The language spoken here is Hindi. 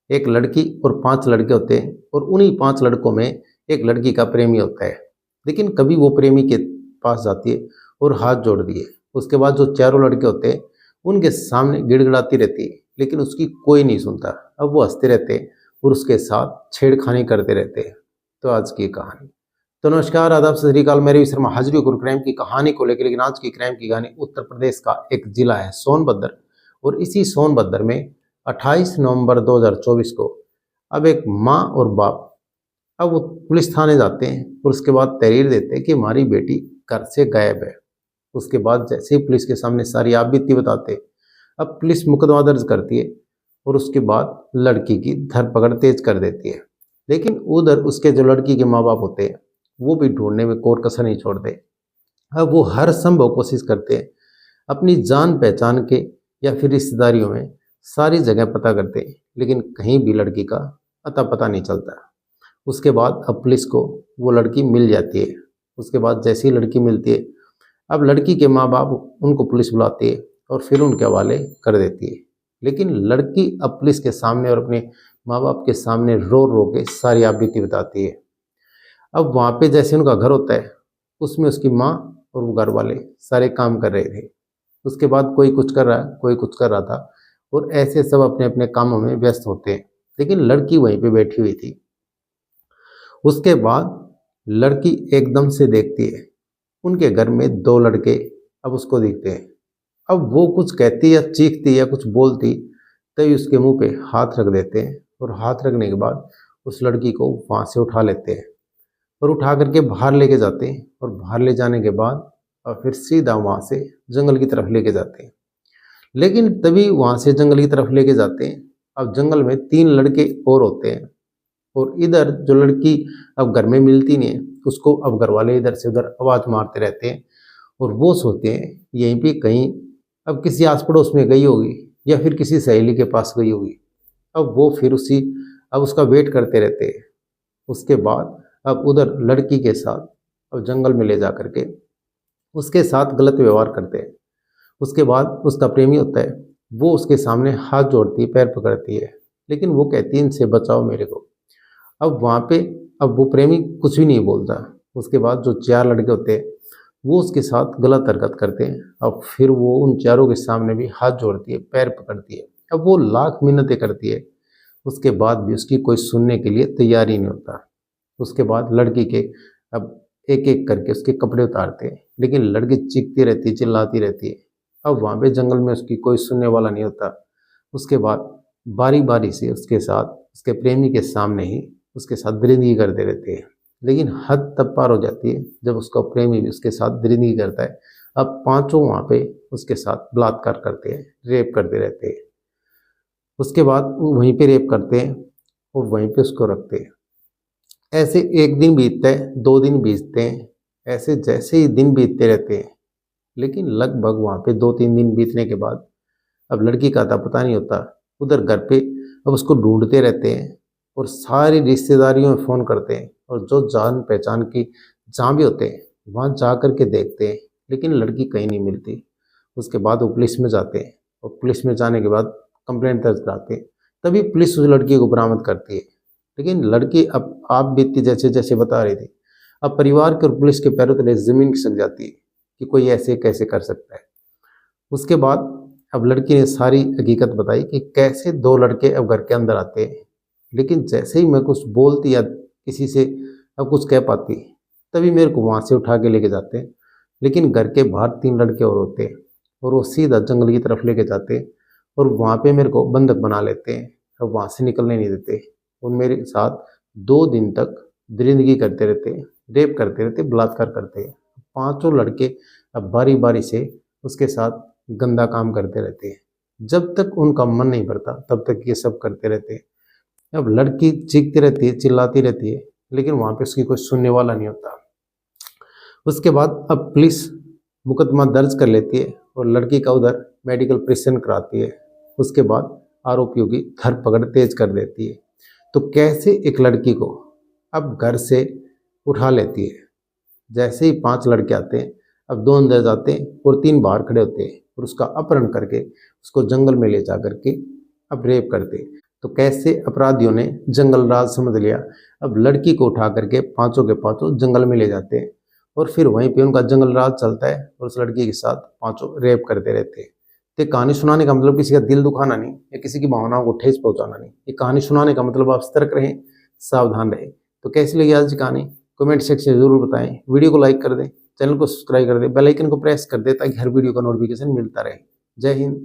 एक लड़की और 5 लड़के होते हैं और उन्हीं 5 लड़कों में एक लड़की का प्रेमी होता है। लेकिन कभी वो प्रेमी के पास जाती है और हाथ जोड़ दिए। उसके बाद जो चारों लड़के होते हैं उनके सामने गिड़गिड़ाती रहती है, लेकिन उसकी कोई नहीं सुनता। अब वो हंसते रहते हैं और उसके साथ छेड़खानी करते रहते हैं। तो आज की कहानी। तो नमस्कार, आदाब, सत श्री अकाल। मैं रवि शर्मा हाजिर हूं गुरु क्राइम की कहानी को लेकर। लेकिन आज की क्राइम की कहानी उत्तर प्रदेश का एक जिला है सोनभद्र, और इसी सोनभद्र में 28 नवंबर 2024 को अब एक माँ और बाप अब वो पुलिस थाने जाते हैं और उसके बाद तहरीर देते हैं कि हमारी बेटी घर से गायब है। उसके बाद जैसे ही पुलिस के सामने सारी आप बीती बताते, अब पुलिस मुकदमा दर्ज करती है और उसके बाद लड़की की धरपकड़ तेज कर देती है। लेकिन उधर उसके जो लड़की के माँ बाप होते हैं वो भी ढूंढने में कोर कसर नहीं छोड़ते। अब वो हर संभव कोशिश करते हैं, अपनी जान पहचान के या फिर रिश्तेदारियों में सारी जगह पता करते हैं, लेकिन कहीं भी लड़की का अता पता नहीं चलता। उसके बाद अब पुलिस को वो लड़की मिल जाती है। उसके बाद जैसी लड़की मिलती है, अब लड़की के माँ बाप उनको पुलिस बुलाती है और फिर उनके हवाले कर देती है। लेकिन लड़की अब पुलिस के सामने और अपने माँ बाप के सामने रो रो के सारी आप बीती बताती है। अब वहाँ पे जैसे उनका घर होता है, उसमें उसकी माँ और वो घर वाले सारे काम कर रहे थे। उसके बाद कोई कुछ कर रहा है, कोई कुछ कर रहा था, और ऐसे सब अपने अपने कामों में व्यस्त होते हैं। लेकिन लड़की वहीं पे बैठी हुई थी। उसके बाद लड़की एकदम से देखती है उनके घर में 2 लड़के अब उसको दिखते हैं। अब वो कुछ कहती या चीखती या कुछ बोलती, तभी उसके मुंह पे हाथ रख देते हैं, और हाथ रखने के बाद उस लड़की को वहाँ से उठा लेते हैं और उठा करके बाहर लेके जाते हैं। और बाहर ले जाने के बाद और फिर सीधा वहाँ से जंगल की तरफ लेके जाते हैं। लेकिन तभी वहाँ से जंगल की तरफ लेके जाते हैं, अब जंगल में 3 लड़के और होते हैं, और इधर जो लड़की अब घर में मिलती नहीं है उसको अब घर वाले इधर से उधर आवाज़ मारते रहते हैं, और वो सोचते हैं यहीं पे कहीं अब किसी आस पड़ोस में गई होगी या फिर किसी सहेली के पास गई होगी। अब वो फिर अब उसका वेट करते रहते हैं। उसके बाद अब उधर लड़की के साथ अब जंगल में ले जा करके उसके साथ गलत व्यवहार करते हैं। उसके बाद उसका प्रेमी होता है, वो उसके सामने हाथ जोड़ती है, पैर पकड़ती है, लेकिन वो कहती है इनसे बचाओ मेरे को। अब वहाँ पे अब वो प्रेमी कुछ भी नहीं बोलता। उसके बाद जो 4 लड़के होते हैं वो उसके साथ गलत हरकत करते हैं। अब फिर वो उन चारों के सामने भी हाथ जोड़ती है, पैर पकड़ती है। अब वो लाख मिन्नतें करती है, उसके बाद भी उसकी कोई सुनने के लिए तैयार ही नहीं होता। उसके बाद लड़की के अब एक एक करके उसके कपड़े उतारते हैं, लेकिन लड़की चीखती रहती है, चिल्लाती रहती है। अब वहाँ पे जंगल में उसकी कोई सुनने वाला नहीं होता। उसके बाद बारी बारी से उसके साथ उसके प्रेमी के सामने ही उसके साथ दरिंदगी करते रहते हैं। लेकिन हद तब पार हो जाती है जब उसका प्रेमी भी उसके साथ दरिंदगी करता है। अब 5 वहाँ पे उसके साथ बलात्कार करते हैं, रेप करते रहते हैं। उसके बाद वो वहीं पे रेप करते हैं और वहीं पे उसको रखते हैं। ऐसे 1 दिन बीतता है, 2 दिन बीतते हैं, ऐसे जैसे ही दिन बीतते रहते हैं। लेकिन लगभग वहाँ पे 2-3 दिन बीतने के बाद अब लड़की का अता पता नहीं होता। उधर घर पे अब उसको ढूंढते रहते हैं और सारी रिश्तेदारियों में फ़ोन करते हैं, और जो जान पहचान की जहाँ भी होते हैं वहाँ जा कर के देखते हैं, लेकिन लड़की कहीं नहीं मिलती। उसके बाद वो पुलिस में जाते हैं, और पुलिस में जाने के बाद कंप्लेंट दर्ज कराते हैं। तभी पुलिस उस लड़की को बरामद करती है। लेकिन लड़की अब आप बीतती जैसे जैसे बता रही थी, अब परिवार के और पुलिस के पैरों तले ज़मीन खिसक जाती है कि कोई ऐसे कैसे कर सकता है। उसके बाद अब लड़की ने सारी हकीकत बताई कि कैसे 2 लड़के अब घर के अंदर आते हैं, लेकिन जैसे ही मैं कुछ बोलती या किसी से अब कुछ कह पाती, तभी मेरे को वहाँ से उठा के लेके जाते हैं। लेकिन घर के बाहर 3 लड़के और होते हैं, और वो सीधा जंगल की तरफ लेके जाते हैं, और वहाँ पे मेरे को बंधक बना लेते हैं। अब वहाँ से निकलने नहीं देते, और मेरे साथ 2 दिन तक दरिंदगी करते रहते हैं, रेप करते रहते, बलात्कार करते हैं। 5 लड़के अब बारी बारी से उसके साथ गंदा काम करते रहते हैं। जब तक उनका मन नहीं भरता तब तक ये सब करते रहते हैं। अब लड़की चीखती रहती है, चिल्लाती रहती है, लेकिन वहाँ पे उसकी कोई सुनने वाला नहीं होता। उसके बाद अब पुलिस मुकदमा दर्ज कर लेती है और लड़की का उधर मेडिकल परीक्षण कराती है। उसके बाद आरोपियों की धरपकड़ तेज कर देती है। तो कैसे एक लड़की को अब घर से उठा लेती है। जैसे ही 5 लड़के आते हैं, अब 2 अंदर जाते हैं और 3 बाहर खड़े होते हैं, और उसका अपहरण करके उसको जंगल में ले जा करके अब रेप करते हैं। तो कैसे अपराधियों ने जंगल राज समझ लिया। अब लड़की को उठा करके पांचों के पांचों जंगल में ले जाते हैं और फिर वहीं पे उनका जंगल राज चलता है और उस लड़की के साथ पांचों रेप करते रहते हैं। तो ये कहानी सुनाने का मतलब किसी का दिल दुखाना नहीं या किसी की भावनाओं को ठेस पहुंचाना नहीं। ये कहानी सुनाने का मतलब आप सतर्क रहें, सावधान रहें। तो कैसी लगी आज की कहानी कमेंट सेक्शन में जरूर बताएं। वीडियो को लाइक कर दें, चैनल को सब्सक्राइब कर दें, बेल आइकन को प्रेस कर दें ताकि हर वीडियो का नोटिफिकेशन मिलता रहे। जय हिंद।